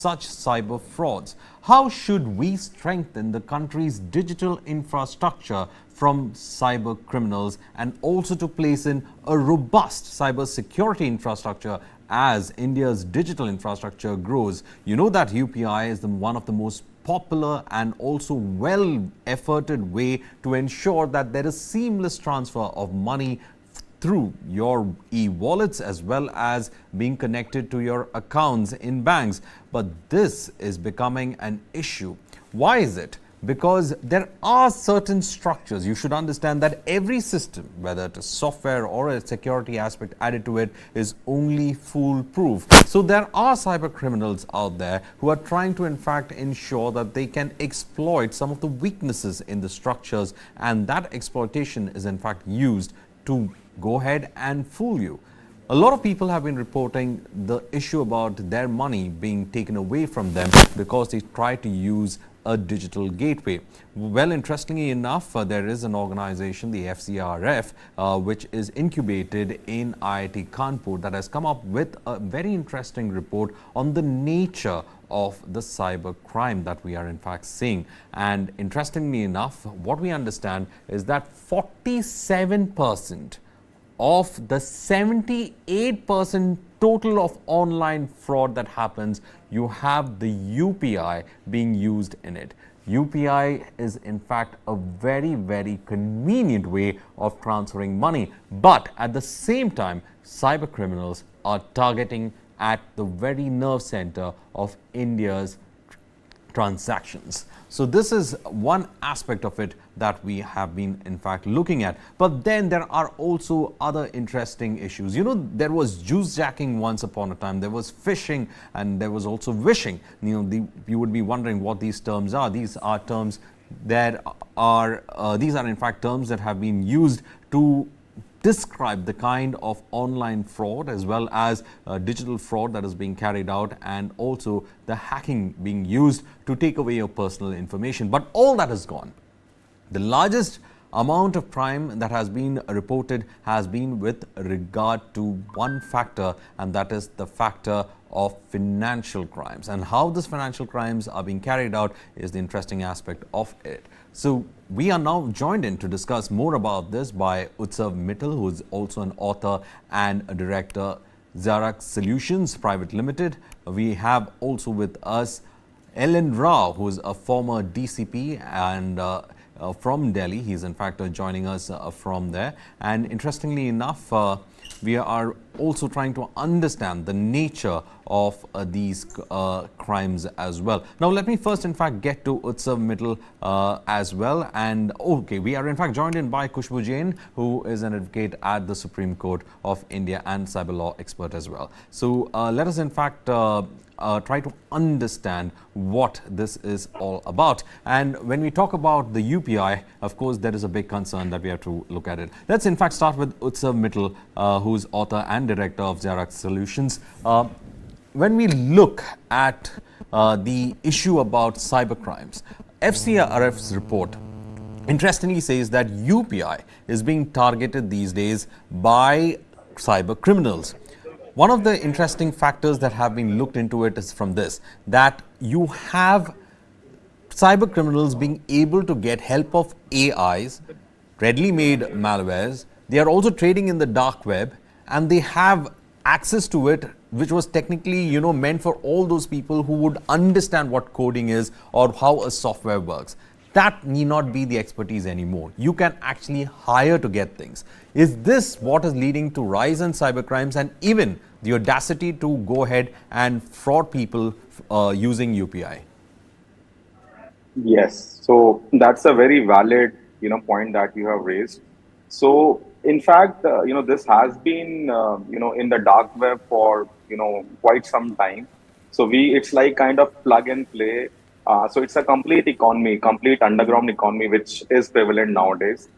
such cyber frauds? How should we strengthen the country's digital infrastructure from cyber criminals and also to place in a robust cyber security infrastructure as India's digital infrastructure grows? You know that UPI is one of the most popular and also well-efforted way to ensure that there is seamless transfer of money through your e-wallets as well as being connected to your accounts in banks. But this is becoming an issue. Why is it? Because there are certain structures. You should understand that every system, whether it is software or a security aspect added to it, is only foolproof. So there are cyber criminals out there who are trying to in fact ensure that they can exploit some of the weaknesses in the structures, and that exploitation is in fact used to go ahead and fool you. A lot of people have been reporting the issue about their money being taken away from them because they try to use a digital gateway. Well, interestingly enough, there is an organization, the FCRF, which is incubated in IIT Kanpur, that has come up with a very interesting report on the nature of the cyber crime that we are in fact seeing. And interestingly enough, what we understand is that 47% of the 78% total of online fraud that happens, you have the UPI being used in it. UPI is in fact a very, very convenient way of transferring money. But at the same time, cyber criminals are targeting at the very nerve center of India's transactions. So this is one aspect of it that we have been in fact looking at. But then there are also other interesting issues. You know, there was juice jacking once upon a time, there was phishing, and there was also wishing. You know, you would be wondering what these terms are. These are terms that are these are in fact terms that have been used to describe the kind of online fraud as well as digital fraud that is being carried out, and also the hacking being used to take away your personal information. But all that is gone. The largest amount of crime that has been reported has been with regard to one factor, and that is the factor of financial crimes. And how these financial crimes are being carried out is the interesting aspect of it. So we are now joined in to discuss more about this by Utsav Mittal, who is also an author and a director, Xerox Solutions Private Limited. We have also with us Ellen Rao, who is a former DCP and from Delhi. He's in fact joining us from there. And interestingly enough, we are also trying to understand the nature of these crimes as well. Now, let me first in fact get to Utsav Mittal as well. And okay, we are in fact joined in by Khushbu Jain, who is an advocate at the Supreme Court of India and cyber law expert as well. So let us in fact try to understand what this is all about. And when we talk about the UPI, of course, there is a big concern that we have to look at it. Let's in fact start with Utsav Mittal, who's author and director of Xerox Solutions. When we look at the issue about cybercrimes, FCRF's report interestingly says that UPI is being targeted these days by cyber criminals. One of the interesting factors that have been looked into it is from this, that you have cyber criminals being able to get help of AIs, readily made malwares. They are also trading in the dark web, and they have access to it, which was technically, you know, meant for all those people who would understand what coding is or how a software works. That need not be the expertise anymore. You can actually hire to get things. Is this what is leading to rise in cybercrimes and even the audacity to go ahead and fraud people using UPI? Yes, so that's a very valid, point that you have raised. So, in fact, this has been, in the dark web for, quite some time. So it's like kind of plug and play. So it's a complete economy, complete underground economy, which is prevalent nowadays.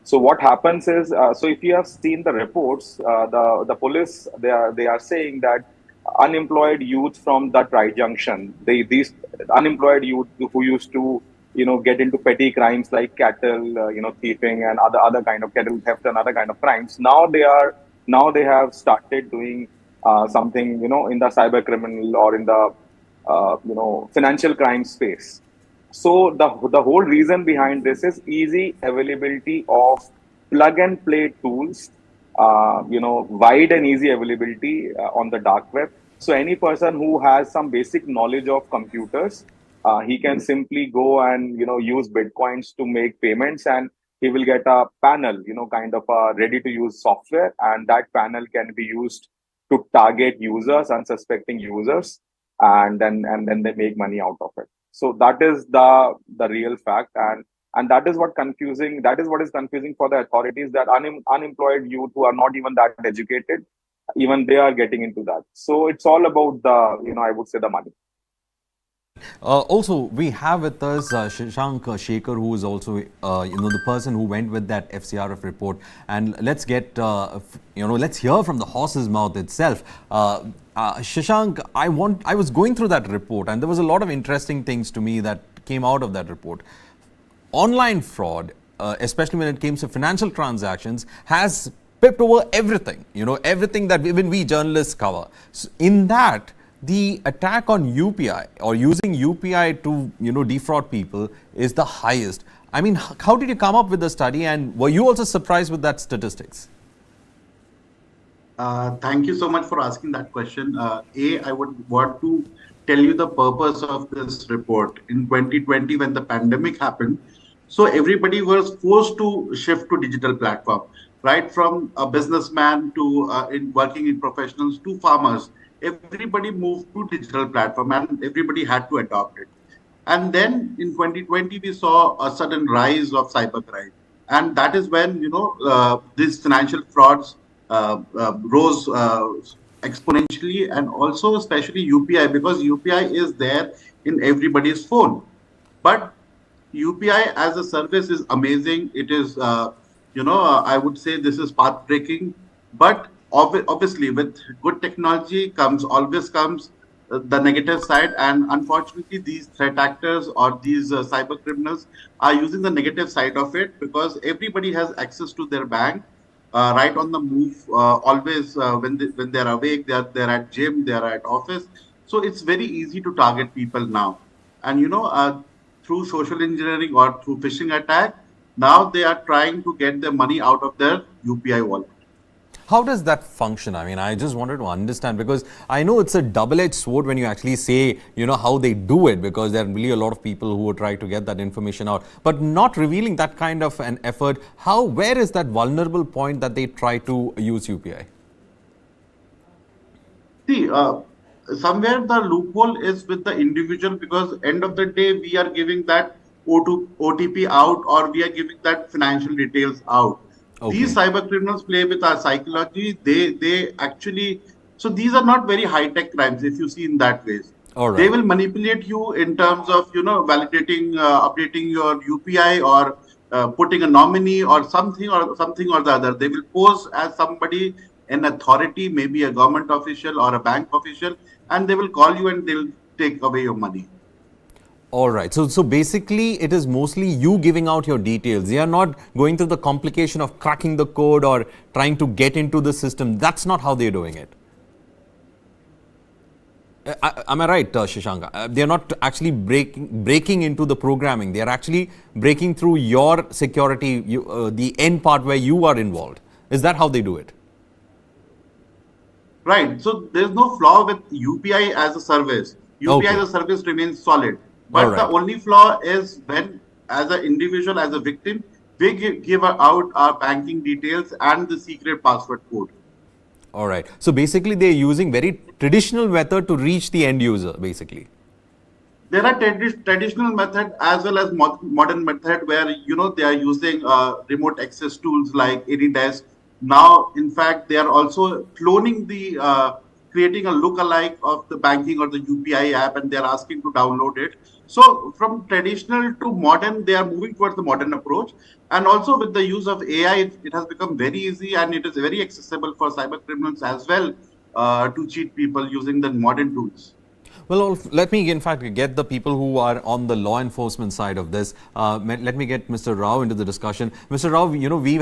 So what happens is, so if you have seen the reports, the police, they are saying that unemployed youth from the tri-junction, these unemployed youth who used to, get into petty crimes like cattle, thieving and other kind of cattle theft and other kind of crimes. Now they have started doing something, in the cyber criminal or in the financial crime space. So the whole reason behind this is easy availability of plug and play tools, wide and easy availability on the dark web. So any person who has some basic knowledge of computers, he can simply go and use bitcoins to make payments, and he will get a panel, kind of a ready to use software, and that panel can be used to target users, unsuspecting users, and then they make money out of it. So that is the real fact, and that is what is confusing for the authorities, that unemployed youth who are not even that educated, even they are getting into that. So it's all about the I would say the money. Also, we have with us Shashank Shekhar, who is also, the person who went with that FCRF report. And let's get, let's hear from the horse's mouth itself. Shashank, I was going through that report, and there was a lot of interesting things to me that came out of that report. Online fraud, especially when it comes to financial transactions, has pipped over everything, everything that even we journalists cover. So in that, the attack on UPI or using UPI to defraud people is the highest. I mean, how did you come up with the study, and were you also surprised with that statistics? Thank you so much for asking that question. I would want to tell you the purpose of this report. In 2020, when the pandemic happened, so everybody was forced to shift to digital platform, right? From a businessman to working in professionals to farmers. Everybody moved to digital platform, and everybody had to adopt it. And then in 2020, we saw a sudden rise of cybercrime. And that is when, these financial frauds rose exponentially, and also especially UPI, because UPI is there in everybody's phone. But UPI as a service is amazing. It is, I would say this is path breaking, but obviously with good technology always comes the negative side, and unfortunately these threat actors or these cyber criminals are using the negative side of it, because everybody has access to their bank right on the move, always when they're awake, they're at gym, they're at office. So it's very easy to target people now, and through social engineering or through phishing attack, now they are trying to get their money out of their UPI wallet. How does that function? I mean, I just wanted to understand, because I know it's a double-edged sword when you actually say, how they do it, because there are really a lot of people who would try to get that information out, but not revealing that kind of an effort. Where is that vulnerable point that they try to use UPI? See, somewhere the loophole is with the individual, because end of the day, we are giving that OTP out, or we are giving that financial details out. Okay. These cyber criminals play with our psychology. They actually, so these are not very high-tech crimes, if you see in that ways. All right. They will manipulate you in terms of, validating, updating your UPI, or putting a nominee or something or the other. They will pose as somebody, an authority, maybe a government official or a bank official, and they will call you and they'll take away your money. All right. So basically, it is mostly you giving out your details. They are not going through the complication of cracking the code or trying to get into the system. That's not how they're doing it. Am I right, Shashank? They are not actually breaking into the programming. They are actually breaking through your security, the end part where you are involved. Is that how they do it? Right. So there's no flaw with UPI as a service. UPI as a service remains solid. But the only flaw is when, as an individual, as a victim, we give out our banking details and the secret password code. All right. So basically, they're using very traditional method to reach the end user, basically. There are traditional method as well as modern method where, they are using remote access tools like AnyDesk. Now, in fact, they are also cloning creating a lookalike of the banking or the UPI app, and they're asking to download it. So from traditional to modern, they are moving towards the modern approach. And also with the use of AI, it has become very easy, and it is very accessible for cyber criminals as well to cheat people using the modern tools. Well, let me in fact get the people who are on the law enforcement side of this. Let me get Mr. Rao into the discussion. Mr. Rao, you know, we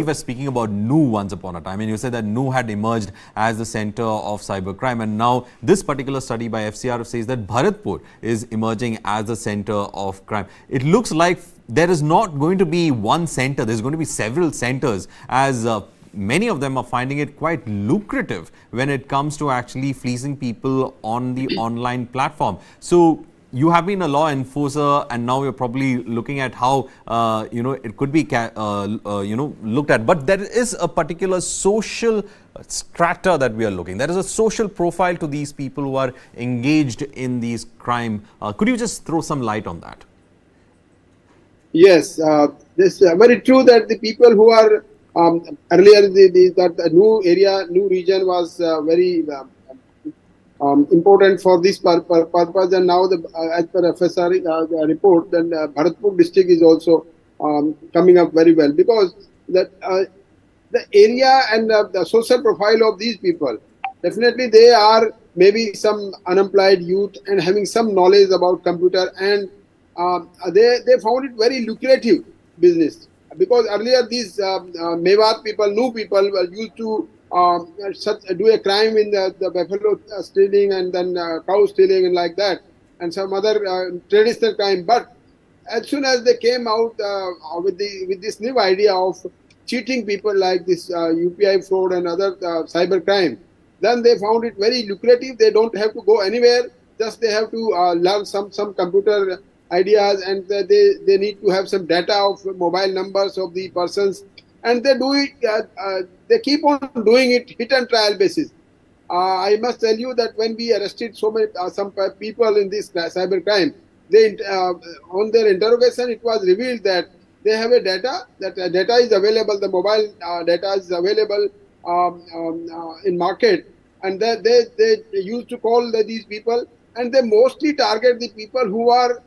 were speaking about NU once upon a time, and you said that NU had emerged as the center of cybercrime, and now this particular study by FCRF says that Bharatpur is emerging as the center of crime. It looks like there is not going to be one center. There's going to be several centers, as many of them are finding it quite lucrative when it comes to actually fleecing people on the online platform. So you have been a law enforcer, and now you're probably looking at how you know, it could be you know, looked at. But there is a particular social strata that we are looking. There is a social profile to these people who are engaged in these crime. Could you just throw some light on that? Yes, this very true that the people who are earlier that new area, new region was very important for this purpose, and now as per FSR report, then Bharatpur district is also coming up very well, because that the area and the social profile of these people, definitely they are maybe some unemployed youth and having some knowledge about computer, and they found it very lucrative business, because earlier these Mewat people, new people were used to do a crime in the buffalo stealing, and then cow stealing and like that, and some other traditional crime. But as soon as they came out with this new idea of cheating people like this UPI fraud and other cyber crime, then they found it very lucrative. They don't have to go anywhere, just they have to learn some computer ideas, and they need to have some data of mobile numbers of the persons, and they do it. They keep on doing it hit and trial basis. I must tell you that when we arrested some people in this cyber crime, they on their interrogation it was revealed that they have a data, that data is available, the mobile data is available in market, and they used to call these people, and they mostly target the people who are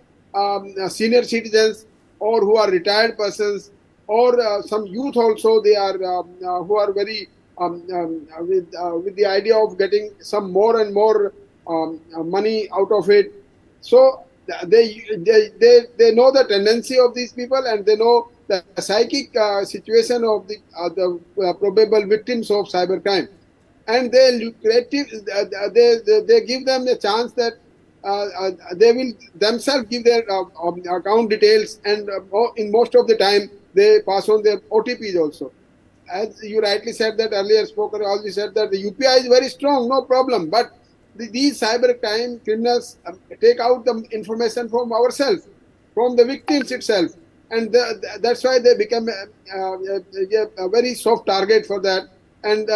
senior citizens, or who are retired persons, or some youth also. They are who are very with the idea of getting some more and more money out of it. So they know the tendency of these people, and they know the psychic situation of the probable victims of cybercrime, and they give them a chance that they will themselves give their account details, and in most of the time they pass on their OTPs also. As you rightly said that earlier, spoken also said that the UPI is very strong, no problem, but these cyber crime criminals take out the information from ourselves, from the victims itself, and that's why they become a very soft target for that. And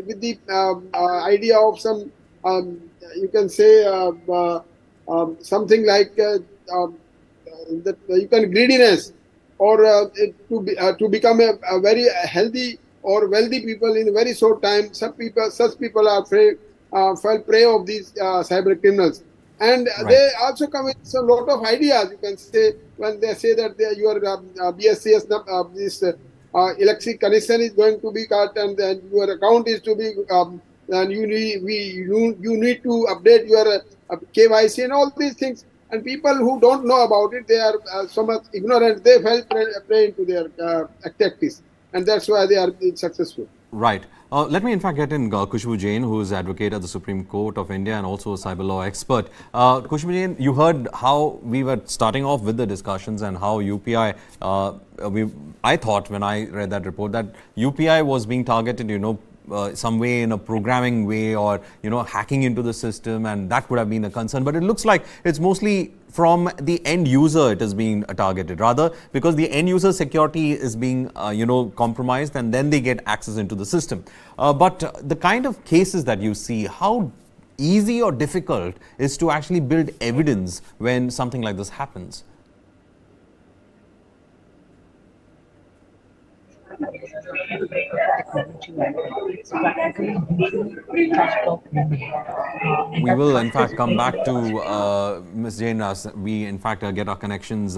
with the idea of some, you can say, something like that you can greediness, or to become a very healthy or wealthy people in a very short time. Such people are fall prey of these cyber criminals, and they also come with a lot of ideas. You can say, when they say that your BSCS this electric connection is going to be cut, and then your account is to be and you need to update your KYC and all these things. And people who don't know about it, they are so much ignorant, they fell prey into their tactics, and that's why they are successful. Right. Let me in fact get in Khushbu Jain, who is advocate at the Supreme Court of India and also a cyber law expert. Khushbu Jain, you heard how we were starting off with the discussions, and how UPI, I thought when I read that report that UPI was being targeted, you know, some way in a programming way, or you know, hacking into the system, and that would have been a concern. But it looks like it's mostly from the end user it is being targeted, rather, because the end user security is being you know, compromised, and then they get access into the system. But the kind of cases that you see, how easy or difficult is to actually build evidence when something like this happens? We will in fact come back to Ms. Jain as we in fact get our connections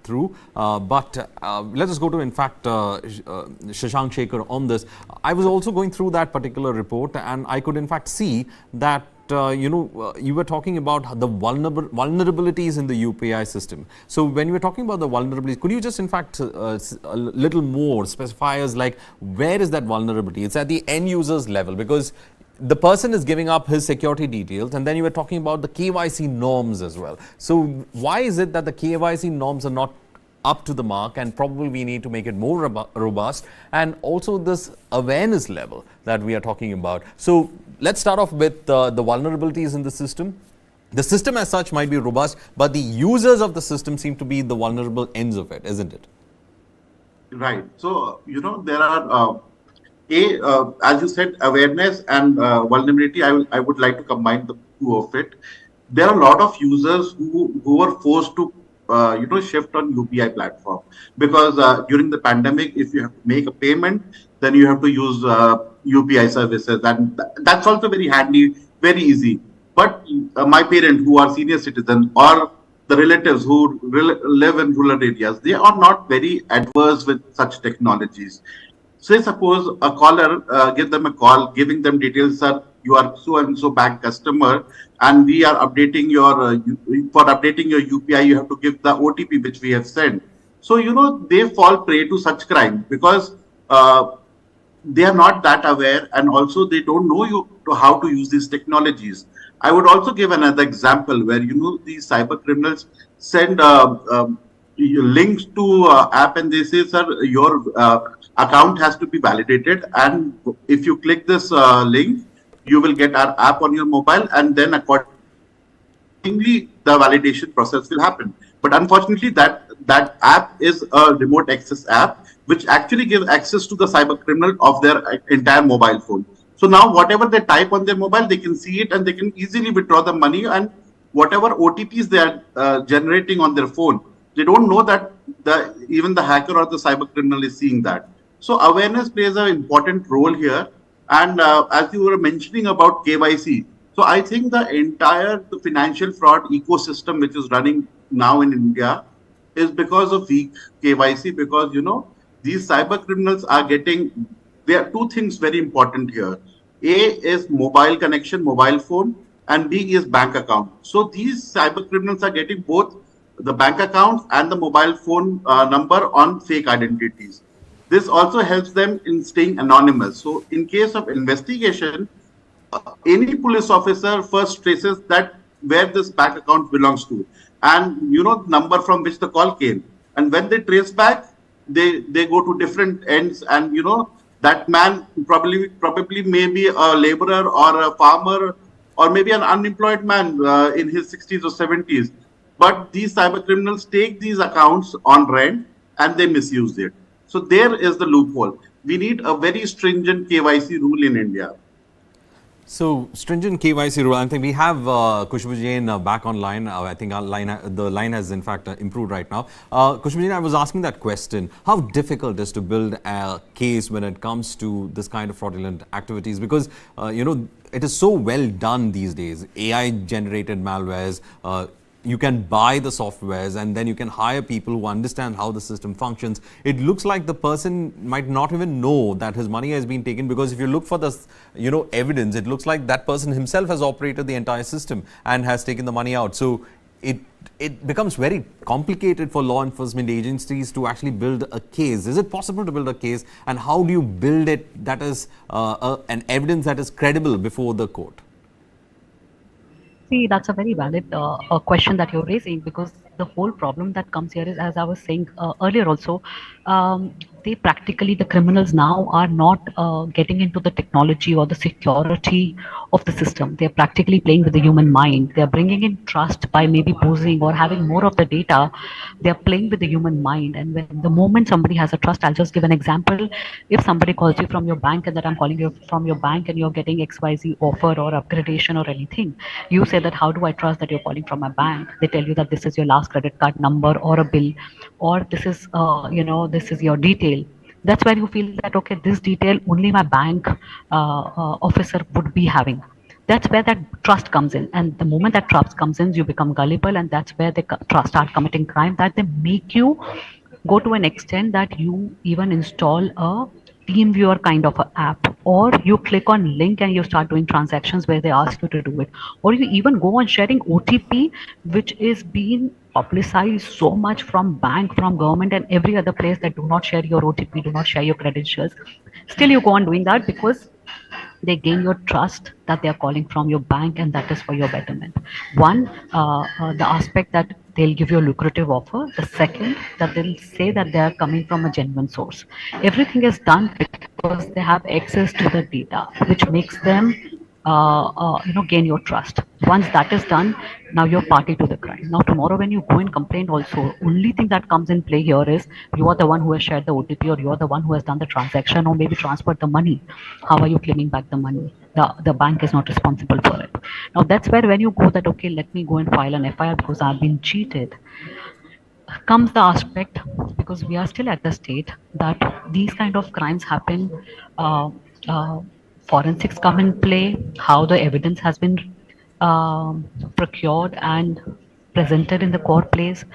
through. But let us go to in fact Shashank Shekhar on this. I was also going through that particular report, and I could in fact see that you were talking about the vulnerabilities in the UPI system. So when you were talking about the vulnerabilities, could you just in fact a little more specify as like where is that vulnerability? It's at the end user's level, because the person is giving up his security details, and then you were talking about the KYC norms as well. So why is it that the KYC norms are not up to the mark, and probably we need to make it more robust, and also this awareness level that we are talking about? So let's start off with the vulnerabilities in the system. The system as such might be robust, but the users of the system seem to be the vulnerable ends of it, isn't it? Right. So, there are, as you said, awareness and vulnerability. I would like to combine the two of it. There are a lot of users who were forced to, shift on UPI platform, because during the pandemic, if you have to make a payment, then you have to use UPI services, and that's also very handy, very easy. But my parents who are senior citizens, or the relatives who live in rural areas, they are not very adverse with such technologies. Say suppose a caller give them a call, giving them details, sir, you are so and so bank customer, and we are updating your for updating your UPI, you have to give the OTP which we have sent. So they fall prey to such crime, because they are not that aware, and also they don't know how to use these technologies. I would also give another example where these cyber criminals send links to app, and they say, sir, your account has to be validated, and if you click this link, you will get our app on your mobile, and then accordingly the validation process will happen. But unfortunately, that app is a remote access app, which actually gives access to the cyber criminal of their entire mobile phone. So now whatever they type on their mobile, they can see it, and they can easily withdraw the money, and whatever OTPs they are generating on their phone, they don't know that even the hacker or the cyber criminal is seeing that. So awareness plays an important role here. And as you were mentioning about KYC, so I think the entire financial fraud ecosystem which is running now in India is because of weak KYC, because these cyber criminals are getting, there are two things very important here. A is mobile connection, mobile phone, and B is bank account. So these cyber criminals are getting both the bank accounts and the mobile phone number on fake identities. This also helps them in staying anonymous. So in case of investigation, any police officer first traces that where this bank account belongs to, and number from which the call came. And when they trace back, they go to different ends, and that man probably may be a laborer or a farmer, or maybe an unemployed man in his 60s or 70s. But these cyber criminals take these accounts on rent, and they misuse it. So there is the loophole. We need a very stringent KYC rule in India. So stringent KYC rule. I think we have Khushbu Jain back online. I think the line has in fact improved right now. Khushbu Jain, I was asking that question: how difficult it is to build a case when it comes to this kind of fraudulent activities? Because it is so well done these days. AI generated malwares. You can buy the softwares, and then you can hire people who understand how the system functions. It looks like the person might not even know that his money has been taken, because if you look for the evidence, it looks like that person himself has operated the entire system and has taken the money out. So it becomes very complicated for law enforcement agencies to actually build a case. Is it possible to build a case, and how do you build it that is an evidence that is credible before the court? See, that's a very valid question that you're raising, because the whole problem that comes here is, as I was saying earlier also, the criminals now are not getting into the technology or the security of the system. They're practically playing with the human mind. They're bringing in trust by maybe posing or having more of the data. They're playing with the human mind. And when the moment somebody has a trust, I'll just give an example. If somebody calls you from your bank and that I'm calling you from your bank and you're getting XYZ offer or upgradation or anything, you say that, how do I trust that you're calling from my bank? They tell you that this is your last credit card number or a bill, or this is this is your detail. That's where you feel that, okay, this detail only my bank officer would be having. That's where that trust comes in. And the moment that trust comes in, you become gullible, and that's where they start committing crime, that they make you go to an extent that you even install a team viewer kind of an app or you click on link and you start doing transactions where they ask you to do it, or you even go on sharing OTP, which is being publicized so much from bank, from government and every other place, that do not share your OTP, do not share your credentials. Still you go on doing that because they gain your trust that they are calling from your bank and that is for your betterment. One, the aspect that they'll give you a lucrative offer. The second, that they'll say that they are coming from a genuine source. Everything is done because they have access to the data, which makes them gain your trust. Once that is done, now you're party to the crime. Now tomorrow when you go and complain also, only thing that comes in play here is you are the one who has shared the OTP, or you are the one who has done the transaction, or maybe transferred the money. How are you claiming back the money? The bank is not responsible for it. Now that's where when you go that, okay, let me go and file an FIR because I've been cheated, comes the aspect, because we are still at the state that these kind of crimes happen. uh, uh, Forensics come in play, how the evidence has been procured and presented in the court place.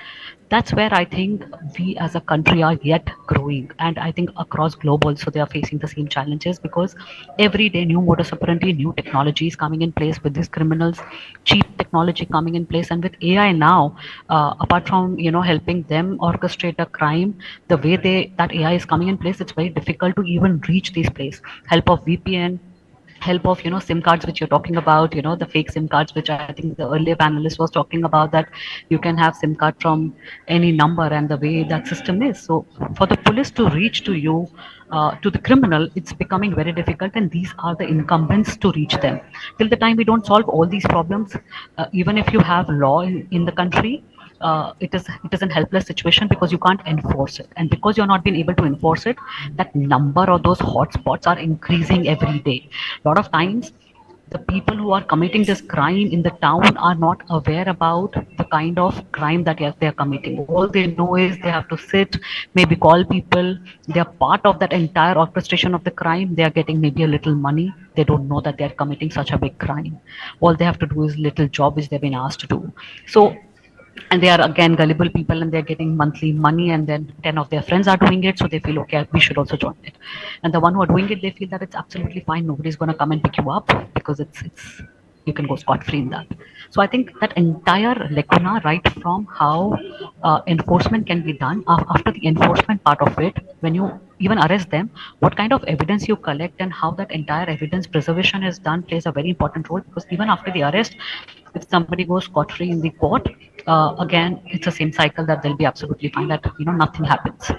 That's where I think we as a country are yet growing, and I think across globe also they are facing the same challenges, because every day new modus operandi, new technology is coming in place with these criminals, cheap technology coming in place, and with AI now, apart from helping them orchestrate a crime, the way that AI is coming in place, it's very difficult to even reach these places. Help of VPN, help of SIM cards, which you're talking about, the fake SIM cards, which I think the earlier panelist was talking about, that you can have SIM card from any number, and the way that system is. So for the police to reach to you, to the criminal, it's becoming very difficult, and these are the incumbents to reach them. Till the time we don't solve all these problems, even if you have law in the country, it is an helpless situation, because you can't enforce it, and because you're not being able to enforce it, that number of those hotspots are increasing every day. A lot of times the people who are committing this crime in the town are not aware about the kind of crime that they are committing. All they know is they have to sit, maybe call people. They are part of that entire orchestration of the crime. They are getting maybe a little money. They don't know that they are committing such a big crime. All they have to do is little job which they've been asked to do. So, and they are again gullible people, and they're getting monthly money, and then 10 of their friends are doing it, so they feel, okay, we should also join it. And the one who are doing it, they feel that it's absolutely fine, nobody's going to come and pick you up, because it's you can go scot free in that. So I think that entire lacuna, right from how enforcement can be done, after the enforcement part of it, when you even arrest them, what kind of evidence you collect and how that entire evidence preservation is done plays a very important role, because even after the arrest, if somebody goes scot free in the court, again it's the same cycle, that they'll be absolutely fine, that nothing happens.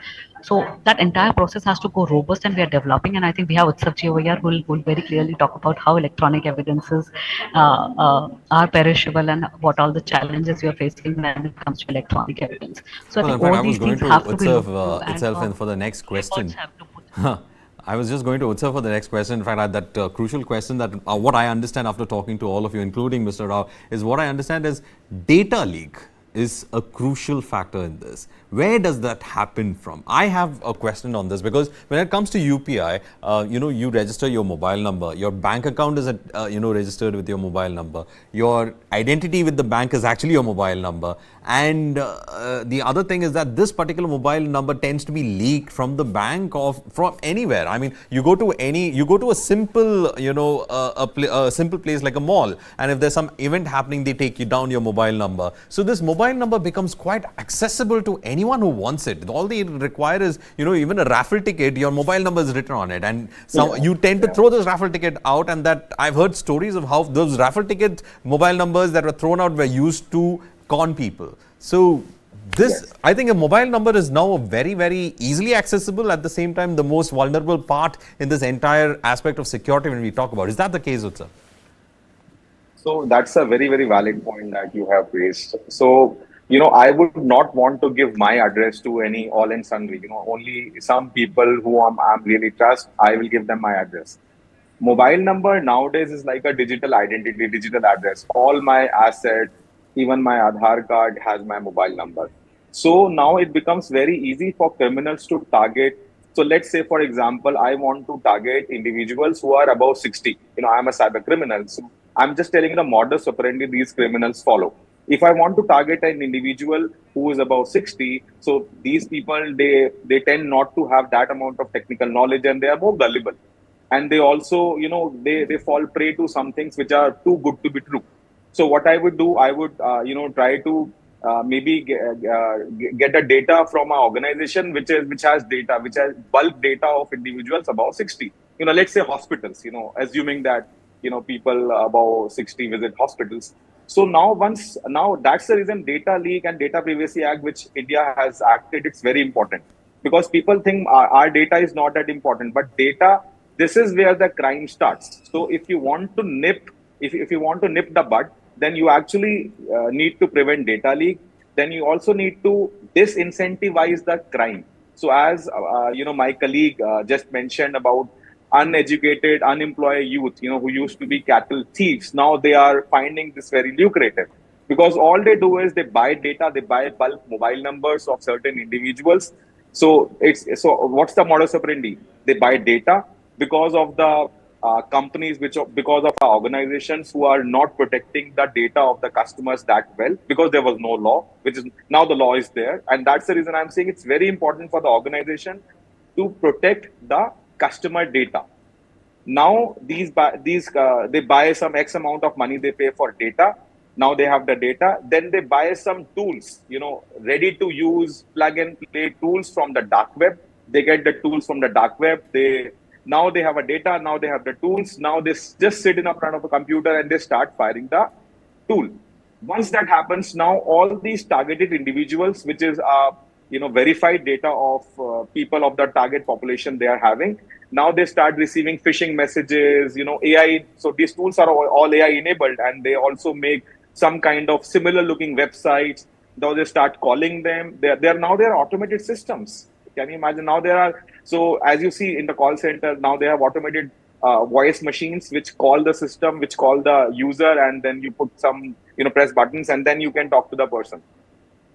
So that entire process has to go robust, and we are developing, and I think we have Utsavji over here who will very clearly talk about how electronic evidences are perishable, and what all the challenges we are facing when it comes to electronic evidence. So I Well, in think fact, all I was these going things to have to be Utsav looked through, and itself in for the next question. efforts have to put. I was just going to Utsav for the next question. In fact, that crucial question, that what I understand after talking to all of you, including Mr. Rao, is what I understand is data leak is a crucial factor in this. Where does that happen from? I have a question on this, because when it comes to UPI, you register your mobile number, your bank account is registered with your mobile number, your identity with the bank is actually your mobile number, and the other thing is that this particular mobile number tends to be leaked from the bank or from anywhere. I mean, you go to a simple, a simple place like a mall, and if there's some event happening, they take you down your mobile number. So this mobile number becomes quite accessible to anyone who wants it. All they require is, even a raffle ticket, your mobile number is written on it, and you tend to throw this raffle ticket out, and that I've heard stories of how those raffle ticket mobile numbers that were thrown out were used to con people. So this, I think a mobile number is now very, very easily accessible, at the same time the most vulnerable part in this entire aspect of security when we talk about. Is that the case, Utsav? So that's a very, very valid point that you have raised. So, I would not want to give my address to any all and sundry. Only some people who I'm really trust, I will give them my address. Mobile number nowadays is like a digital identity, digital address. All my assets, even my Aadhaar card has my mobile number. So now it becomes very easy for criminals to target. So let's say, for example, I want to target individuals who are above 60. I'm a cyber criminal. So I'm just telling you the modus operandi these criminals follow. If I want to target an individual who is above 60, so these people, they tend not to have that amount of technical knowledge, and they are more gullible. and they also, they fall prey to some things which are too good to be true. So what I would do, I would, try to maybe get a data from an organization which has data, which has bulk data of individuals above 60. Let's say hospitals. Assuming that people above 60 visit hospitals. So now that's the reason Data Leak and Data Privacy Act, which India has acted, it's very important, because people think our data is not that important, but data, this is where the crime starts. So if you want to nip the bud, then you actually need to prevent data leak. Then you also need to disincentivize the crime. So as my colleague just mentioned about uneducated, unemployed youth, who used to be cattle thieves, now they are finding this very lucrative, because all they do is they buy data, they buy bulk mobile numbers of certain individuals. So what's the modus operandi? They buy data because of the companies, because of our organizations who are not protecting the data of the customers that well, because there was no law, which is now the law is there. And that's the reason I'm saying it's very important for the organization to protect the customer data. Now they buy some X amount of money, they pay for data. Now they have the data. Then they buy some tools, ready to use plug and play tools from the dark web. They get the tools from the dark web. Now they have a data. Now they have the tools. Now they just sit in front of a computer and they start firing the tool. Once that happens, now all these targeted individuals, which is verified data of people of the target population they are having, now they start receiving phishing messages, AI. So these tools are all AI enabled, and they also make some kind of similar looking websites. Now they start calling them. They're automated systems. Can you imagine? Now so as you see in the call center, now they have automated voice machines which call the system, which call the user, and then you put some, press buttons, and then you can talk to the person.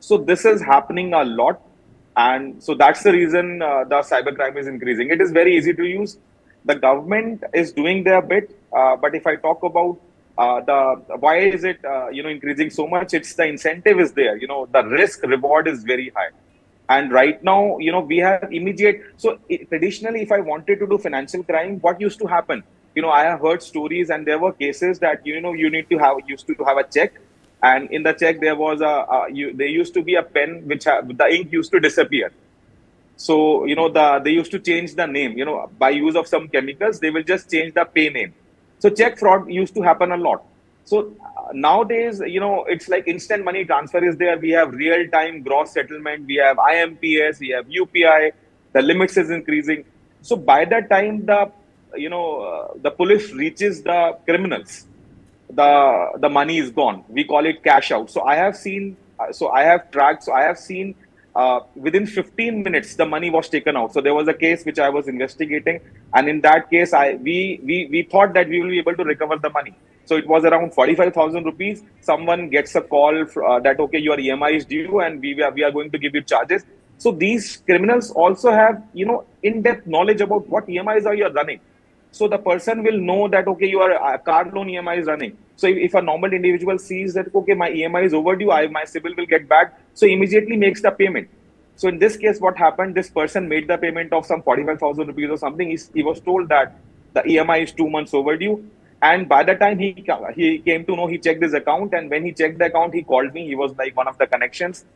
So this is happening a lot. And so that's the reason the cybercrime is increasing. It is very easy to use. The government is doing their bit. But if I talk about why is it, increasing so much, it's the incentive is there. The risk reward is very high. And right now, we have immediate. So traditionally, if I wanted to do financial crime, what used to happen? I have heard stories, and there were cases that, you used to have a check. And in the check, there was there used to be a pen which the ink used to disappear. So, they used to change the name, by use of some chemicals, they will just change the pay name. So check fraud used to happen a lot. So nowadays, it's like instant money transfer is there. We have real-time gross settlement. We have IMPS, we have UPI, the limits is increasing. So by that time, the police reaches the criminals, the money is gone. We call it cash out. So I have seen, within 15 minutes, the money was taken out. So there was a case which I was investigating. And in that case, we thought that we will be able to recover the money. So it was around 45,000 rupees. Someone gets a call that, okay, your EMI is due and we are going to give you charges. So these criminals also have, in-depth knowledge about what EMIs are you running. So the person will know that, okay, your car loan EMI is running. So if a normal individual sees that, okay, my EMI is overdue, my CIBIL will get back, so immediately makes the payment. So in this case, what happened, this person made the payment of some 45,000 rupees or something. He was told that the EMI is 2 months overdue. And by the time he came to know, he checked his account. And when he checked the account, he called me. He was like one of the connections.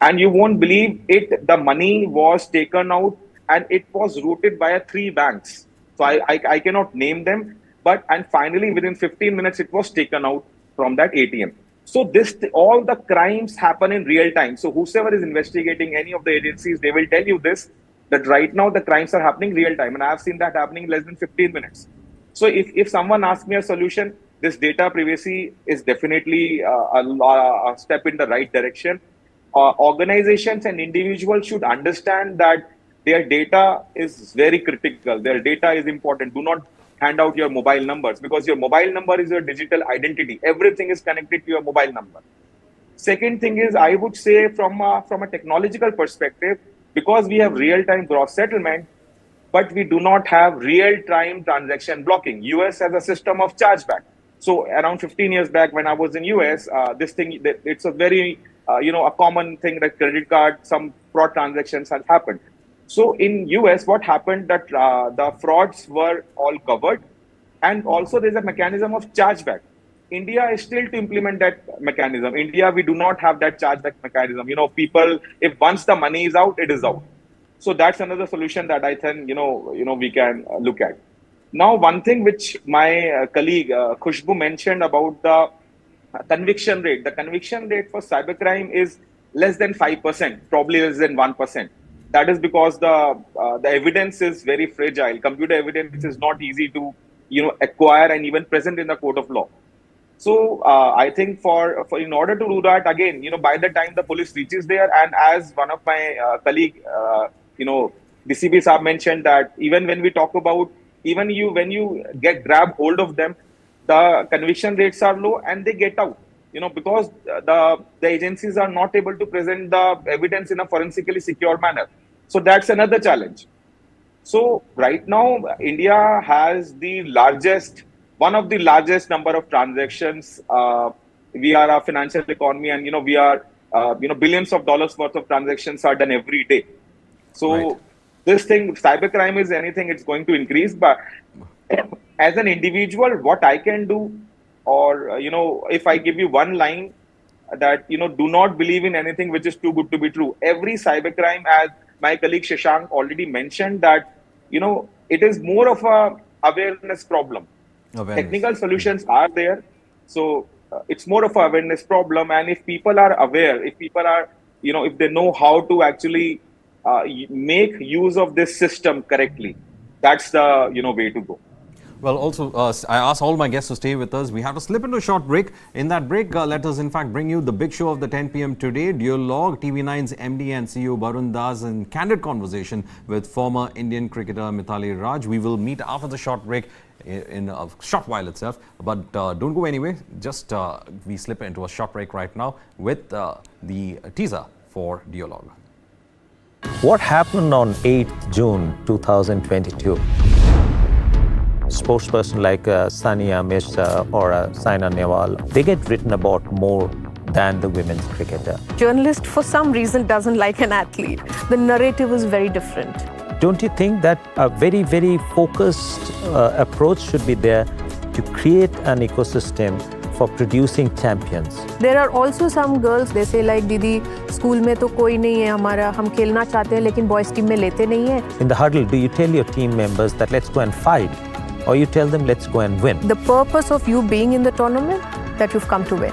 And you won't believe it, the money was taken out and it was routed via 3 banks. So I cannot name them, and finally within 15 minutes, it was taken out from that ATM. So all the crimes happen in real time. So whosoever is investigating any of the agencies, they will tell you this, that right now the crimes are happening real time. And I have seen that happening in less than 15 minutes. So if someone asks me a solution, this data privacy is definitely a step in the right direction. Organizations and individuals should understand that their data is very critical. Their data is important. Do not hand out your mobile numbers, because your mobile number is your digital identity. Everything is connected to your mobile number. Second thing is, I would say from a technological perspective, because we have real-time gross settlement, but we do not have real-time transaction blocking. US has a system of chargeback. So around 15 years back when I was in US, it's a very, a common thing that credit card, some fraud transactions have happened. So in US, what happened that the frauds were all covered, and also there's a mechanism of chargeback. India is still to implement that mechanism. India, we do not have that chargeback mechanism. People, if once the money is out, it is out. So that's another solution that I think we can look at. Now, one thing which my colleague Khushbu mentioned about the conviction rate. The conviction rate for cybercrime is less than 5%, probably less than 1%. That is because the evidence is very fragile. Computer evidence is not easy to acquire and even present in the court of law. So I think for in order to do that, again, by the time the police reaches there, and as one of my colleague, DCB Saab mentioned that even when we talk about when you grab hold of them, the conviction rates are low and they get out. Because the agencies are not able to present the evidence in a forensically secure manner. So that's another challenge. So right now, India has one of the largest number of transactions. We are a financial economy, and we are billions of dollars worth of transactions are done every day. So Right. this thing, cybercrime is anything, it's going to increase. But as an individual, what I can do, or if I give you one line that do not believe in anything which is too good to be true. Every cybercrime, as my colleague Shashank already mentioned, that it is more of a awareness problem. Awareness. Technical solutions are there, so it's more of an awareness problem. And if people are aware, if people are if they know how to actually make use of this system correctly, that's the way to go. Well, also, I asked all my guests to stay with us. We have to slip into a short break. In that break, let us in fact bring you the big show of the 10 p.m. today. Dialogue, TV9's MD and CEO Barun Das in candid conversation with former Indian cricketer Mithali Raj. We will meet after the short break in a short while itself. But don't go anywhere. Just we slip into a short break right now with the teaser for Dialogue. What happened on 8th June 2022? Sportsperson like Sania Mirza or Saina Nehwal, they get written about more than the women's cricketer. Journalist, for some reason, doesn't like an athlete. The narrative is very different. Don't you think that a very, very focused approach should be there to create an ecosystem for producing champions? There are also some girls, they say like, Didi, school में तो कोई नहीं है हमारा, हम खेलना चाहते हैं लेकिन boys team में लेते नहीं है. In the huddle, do you tell your team members that let's go and fight? Or you tell them, let's go and win? The purpose of you being in the tournament, that you've come to win.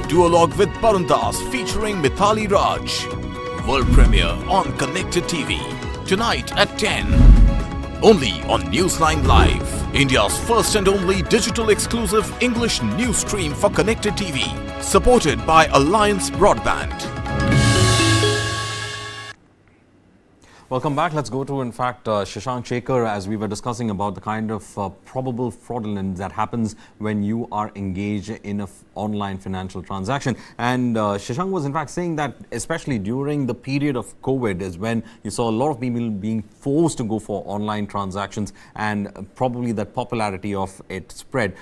Duologue with Barun Das featuring Mithali Raj. World premiere on Connected TV. Tonight at 10. Only on Newsline Live. India's first and only digital exclusive English news stream for Connected TV. Supported by Alliance Broadband. Welcome back. Let's go to, in fact, Shashank Shekhar, as we were discussing about the kind of probable fraudulence that happens when you are engaged in an online financial transaction. And Shashank was, in fact, saying that especially during the period of COVID is when you saw a lot of people being forced to go for online transactions, and probably that popularity of it spread.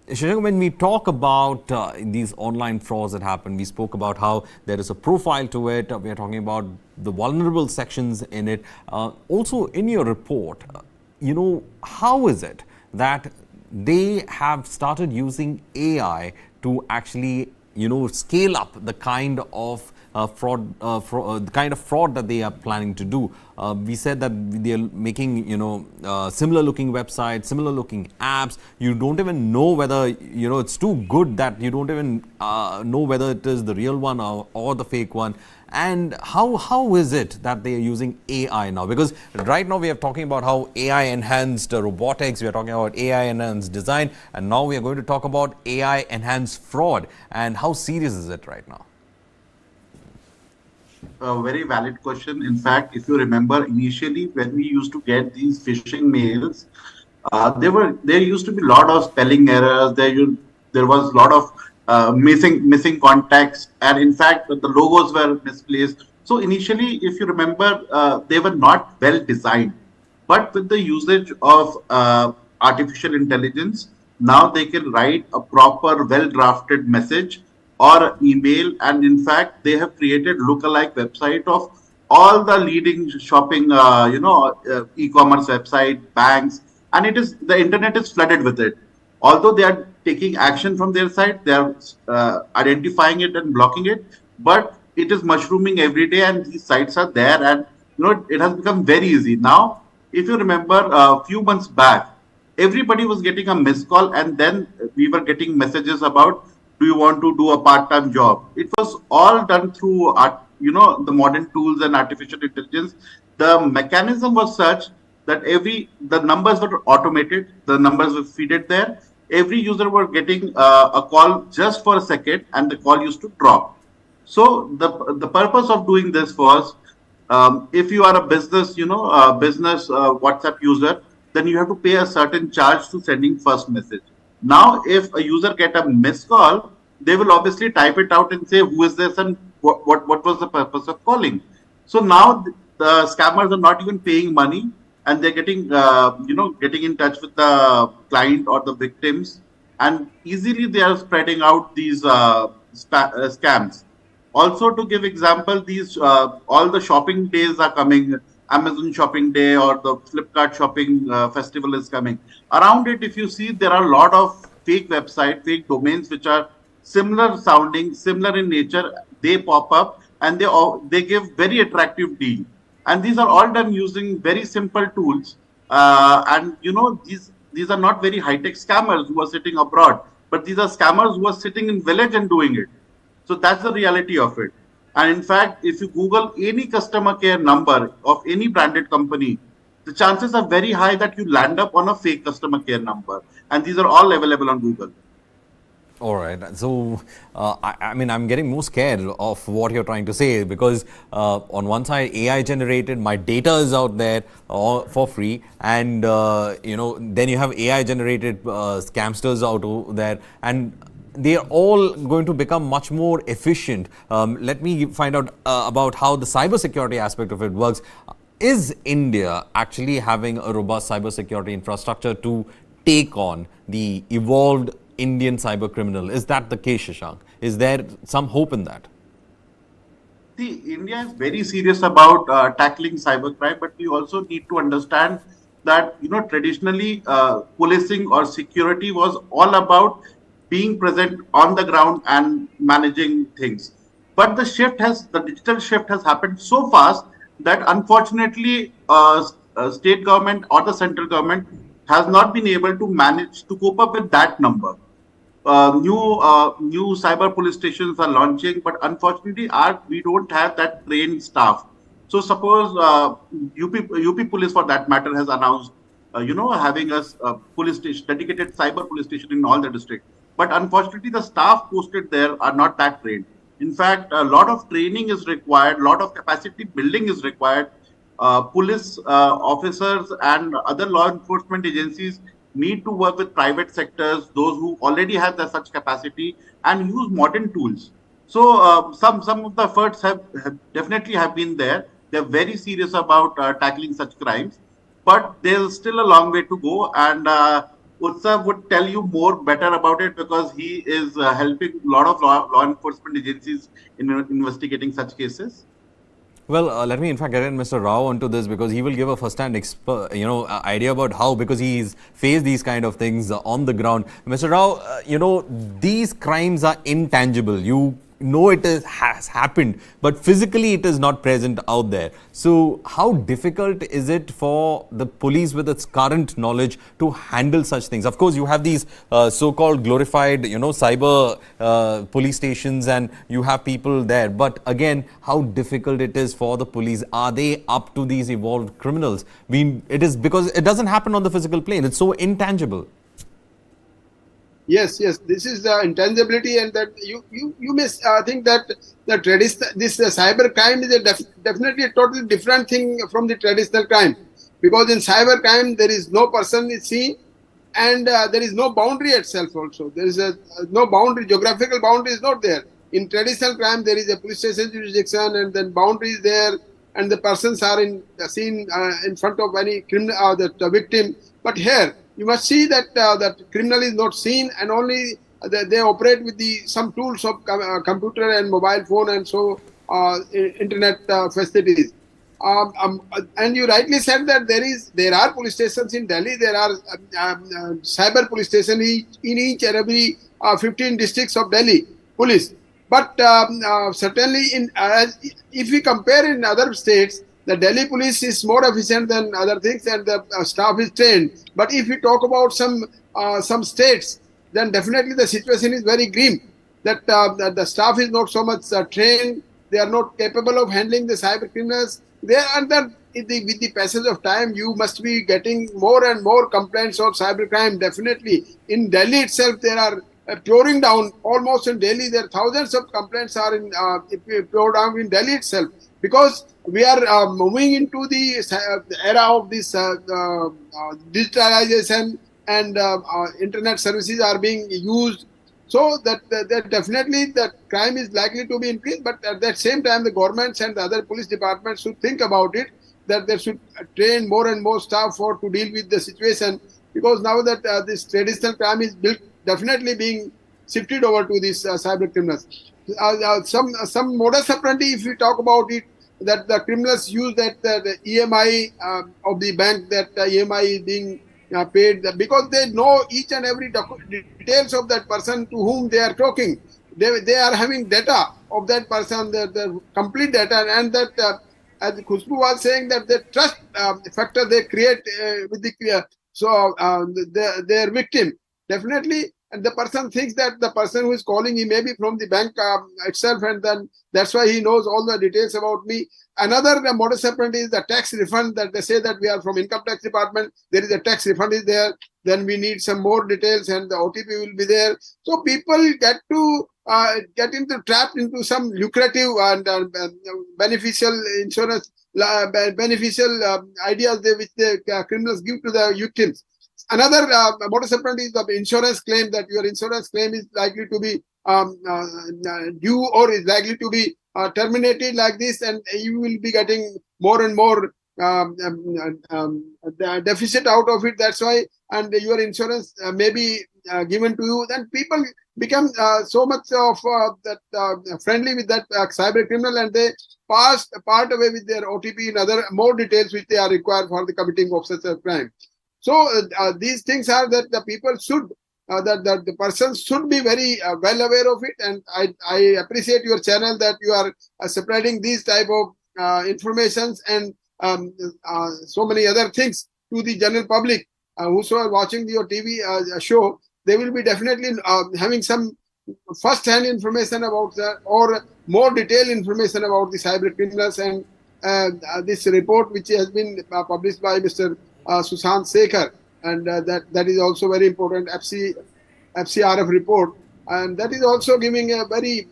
Shashank, when we talk about these online frauds that happen, we spoke about how there is a profile to it. We are talking about the vulnerable sections in it. Also, in your report, how is it that they have started using AI to actually, scale up the kind of fraud that they are planning to do? We said that they are making, similar looking websites, similar looking apps. You don't even know whether, it's too good that you don't even know whether it is the real one or the fake one. And how is it that they are using AI now? Because right now we are talking about how AI enhanced robotics, we are talking about AI enhanced design, and now we are going to talk about AI enhanced fraud. And how serious is it right now? A very valid question. In fact, if you remember, initially when we used to get these phishing mails, there used to be a lot of spelling errors. There was a lot of missing contacts, and in fact the logos were misplaced. So initially, if you remember, they were not well designed. But with the usage of artificial intelligence, now they can write a proper, well drafted message or email, and in fact they have created lookalike website of all the leading shopping, e-commerce website, banks, and the internet is flooded with it. Although they are taking action from their side, they are identifying it and blocking it, but it is mushrooming every day, and these sites are there, and it has become very easy now. If you remember, a few months back, everybody was getting a missed call, and then we were getting messages about, do you want to do a part-time job? It was all done through the modern tools and artificial intelligence. The mechanism was such that the numbers were automated, the numbers were fed there. Every user were getting a call just for a second, and the call used to drop. So the purpose of doing this was, if you are a business, WhatsApp user, then you have to pay a certain charge to sending first message. Now, if a user get a missed call, they will obviously type it out and say, who is this and what was the purpose of calling? So now the scammers are not even paying money, and they're getting, getting in touch with the client or the victims, and easily they are spreading out these scams. Also, to give example, these all the shopping days are coming. Amazon shopping day or the Flipkart shopping festival is coming. Around it, if you see, there are a lot of fake websites, fake domains which are similar sounding, similar in nature. They pop up and they give very attractive deal. And these are all done using very simple tools. These are not very high-tech scammers who are sitting abroad, but these are scammers who are sitting in village and doing it. So that's the reality of it. And in fact, if you Google any customer care number of any branded company, the chances are very high that you land up on a fake customer care number. And these are all available on Google. All right. So, I'm getting more scared of what you're trying to say, because on one side, AI generated, my data is out there for free. And, then you have AI generated scamsters out there. And they are all going to become much more efficient. Let me find out about how the cybersecurity aspect of it works. Is India actually having a robust cybersecurity infrastructure to take on the evolved Indian cyber criminal? Is that the case, Shashank? Is there some hope in that? See, India is very serious about tackling cybercrime, but we also need to understand that, traditionally policing or security was all about being present on the ground and managing things. But the digital shift has happened so fast that unfortunately state government or the central government has not been able to manage to cope up with that number. New cyber police stations are launching, but unfortunately we don't have that trained staff. So suppose UP police for that matter has announced having a police station, dedicated cyber police station in all the districts. But unfortunately, the staff posted there are not that trained. In fact, a lot of training is required, a lot of capacity building is required. Police officers and other law enforcement agencies need to work with private sectors, those who already have such capacity, and use modern tools. So some of the efforts have definitely been there. They're very serious about tackling such crimes, but there's still a long way to go. And Utsav would tell you more better about it, because he is helping a lot of law enforcement agencies in investigating such cases. Well, let me in fact get in Mr. Rao onto this, because he will give a first-hand idea about how, because he's faced these kind of things on the ground. Mr. Rao, these crimes are intangible. You know it has happened, but physically it is not present out there. So how difficult is it for the police with its current knowledge to handle such things? Of course, you have these so-called glorified, cyber police stations, and you have people there. But again, how difficult it is for the police? Are they up to these evolved criminals? It is because it doesn't happen on the physical plane. It's so intangible. Yes, this is the intangibility, and that you may think that this cyber crime is definitely a totally different thing from the traditional crime, because in cyber crime there is no person is seen, and there is no boundary itself also. There is no boundary, geographical boundary is not there. In traditional crime there is a police station jurisdiction, and then boundary is there, and the persons are seen in front of any criminal, the victim. But here you must see that that criminal is not seen, and only they operate with some tools of computer and mobile phone, and so internet facilities. and you rightly said that there are police stations in Delhi. There are cyber police stations in each and every 15 districts of Delhi police. But certainly, if we compare in other states, the Delhi police is more efficient than other things, and the staff is trained. But if we talk about some states, then definitely the situation is very grim. That the staff is not so much trained. They are not capable of handling the cyber criminals. They are under with the passage of time, you must be getting more and more complaints of cybercrime. Definitely, in Delhi itself, there are pouring down almost in Delhi. There are thousands of complaints are in pour down in Delhi itself, because we are moving into the era of this digitalization, and internet services are being used. So that definitely that crime is likely to be increased, but at that same time, the governments and the other police departments should think about it, that they should train more and more staff to deal with the situation, because now that this traditional crime is definitely being shifted over to these cyber criminals. Some modus operandi, if we talk about it, that the criminals use that the EMI of the bank, that EMI is being paid, because they know each and every details of that person to whom they are talking. They are having data of that person, the complete data, and that as Khushbu was saying, that the trust factor they create with their victim, definitely. And the person thinks that the person who is calling, he may be from the bank itself, and then that's why he knows all the details about me. Another modus operandi is the tax refund, that they say that we are from income tax department, there is a tax refund is there, then we need some more details and the OTP will be there. So people get trapped into some lucrative and beneficial insurance, beneficial ideas which the criminals give to the victims. Another modus operandi is the insurance claim, that your insurance claim is likely to be due or is likely to be terminated like this, and you will be getting more and more deficit out of it. That's why, and your insurance may be given to you. Then people become so much of friendly with that cyber criminal, and they part away with their OTP and other more details which they are required for the committing of such a crime. So these things are that the people should, that the person should be very well aware of it. And I appreciate your channel that you are spreading these type of informations and so many other things to the general public. Whosoever watching your TV show, they will be definitely having some first-hand information about that, or more detailed information about the cyber criminals. And this report, which has been published by Mr. Sushant Sekhar, and that is also very important, FCRF report, and that is also giving a very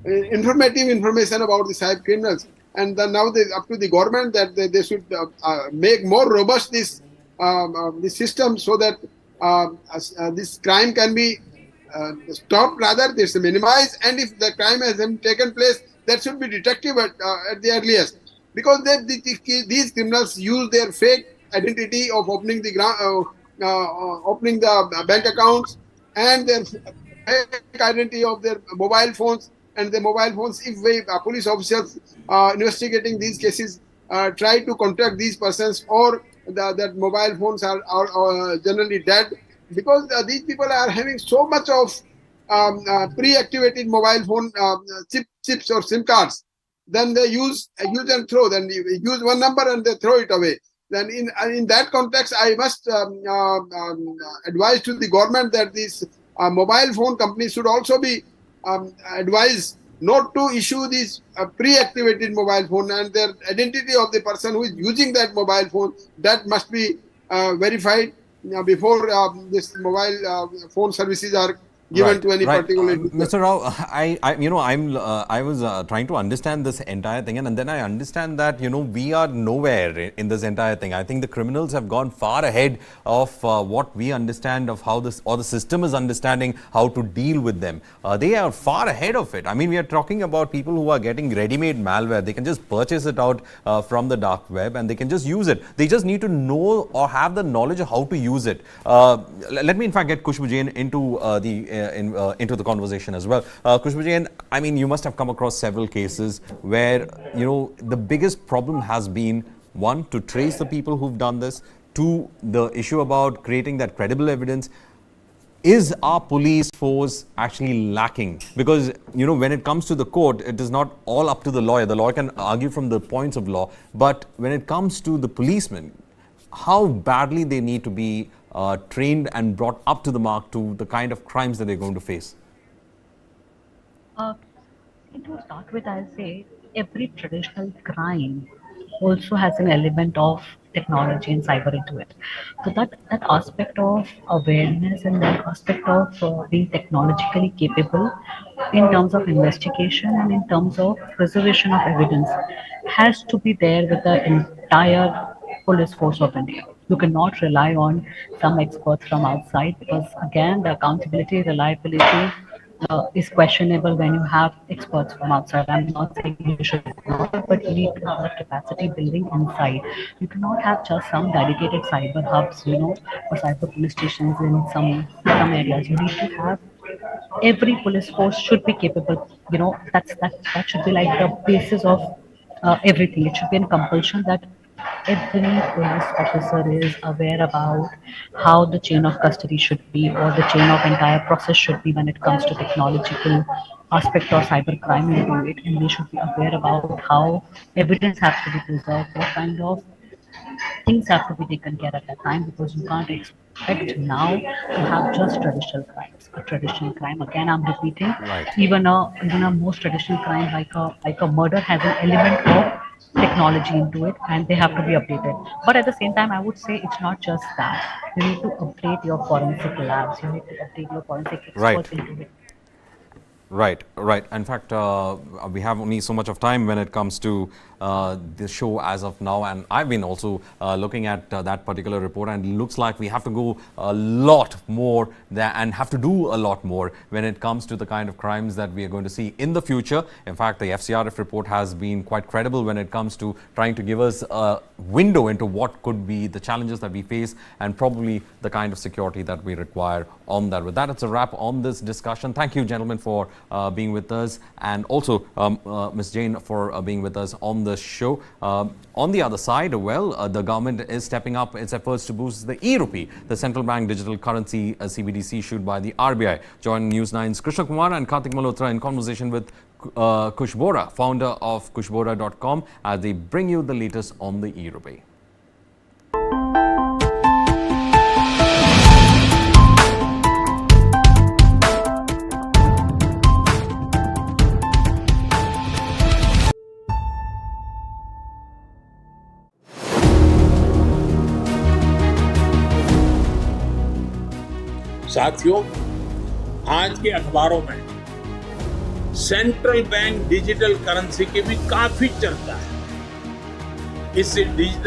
informative information about the cyber criminals. And now up to the government that they should make more robust this system, so that this crime can be stopped, rather this minimized, and if the crime has taken place, that should be detected at the earliest. Because these criminals use their fake identity of opening the bank accounts, and their fake identity of their mobile phones. And the mobile phones, if police officers investigating these cases try to contact these persons, or that mobile phones are generally dead, because these people are having so much of pre-activated mobile phone chips or SIM cards. Then they use and throw. Then you use one number and they throw it away. Then in that context, I must advise to the government that these mobile phone companies should also be advised not to issue these pre-activated mobile phone, and their identity of the person who is using that mobile phone, that must be verified before this mobile phone services are given to any particular. Mr. Rao, I was trying to understand this entire thing, and then I understand that we are nowhere in this entire thing. I think the criminals have gone far ahead of what we understand of how this, or the system is understanding how to deal with them. They are far ahead of it. I mean, we are talking about people who are getting ready-made malware. They can just purchase it out from the dark web, and they can just use it. They just need to know or have the knowledge of how to use it. Let me in fact get Khushbu Jain into into the conversation as well. Khushbu Jain, I mean, you must have come across several cases where, you know, the biggest problem has been, one, to trace the people who've done this, two, the issue about creating that credible evidence. Is our police force actually lacking? Because, you know, when it comes to the court, it is not all up to the lawyer. The lawyer can argue from the points of law. But when it comes to the policemen, how badly they need to be trained and brought up to the mark to the kind of crimes that they're going to face? To start with, I'll say every traditional crime also has an element of technology and cyber into it. So that aspect of awareness and that aspect of being technologically capable in terms of investigation and in terms of preservation of evidence has to be there with the entire police force of India. You cannot rely on some experts from outside, because again the accountability, reliability is questionable when you have experts from outside. I'm not saying you should not, but you need to have that capacity building inside. You cannot have just some dedicated cyber hubs, you know, or cyber police stations in some areas. You need to have every police force should be capable. You know, that should be like the basis of everything. It should be a compulsion that every police officer is aware about how the chain of custody should be, or the chain of entire process should be when it comes to technological aspect or cybercrime into it, and they should be aware about how evidence has to be preserved, what kind of things have to be taken care at that time, because you can't expect now to have just traditional crimes. A traditional crime, again I'm repeating, even a most traditional crime like a murder has an element of technology into it, and they have to be updated. But at the same time, I would say it's not just that. You need to update your forensic labs, you need to update your forensic experts into it. Right. In fact, we have only so much of time when it comes to the show as of now, and I've been also looking at that particular report, and it looks like we have to go a lot more there and have to do a lot more when it comes to the kind of crimes that we are going to see in the future. In fact, the FCRF report has been quite credible when it comes to trying to give us a window into what could be the challenges that we face and probably the kind of security that we require on that. With that, it's a wrap on this discussion. Thank you, gentlemen, for being with us, and also Ms. Jain for being with us on the show. On the other side, well, the government is stepping up its efforts to boost the e-rupee, the central bank digital currency CBDC issued by the RBI. Join News 9's Krishna Kumar and Karthik Malhotra in conversation with Kush Bora, founder of kushbora.com, as they bring you the latest on the e-rupee. साथियों, आज के अखबारों में central bank digital currency की भी काफी चर्चा है। इससे डिजिटल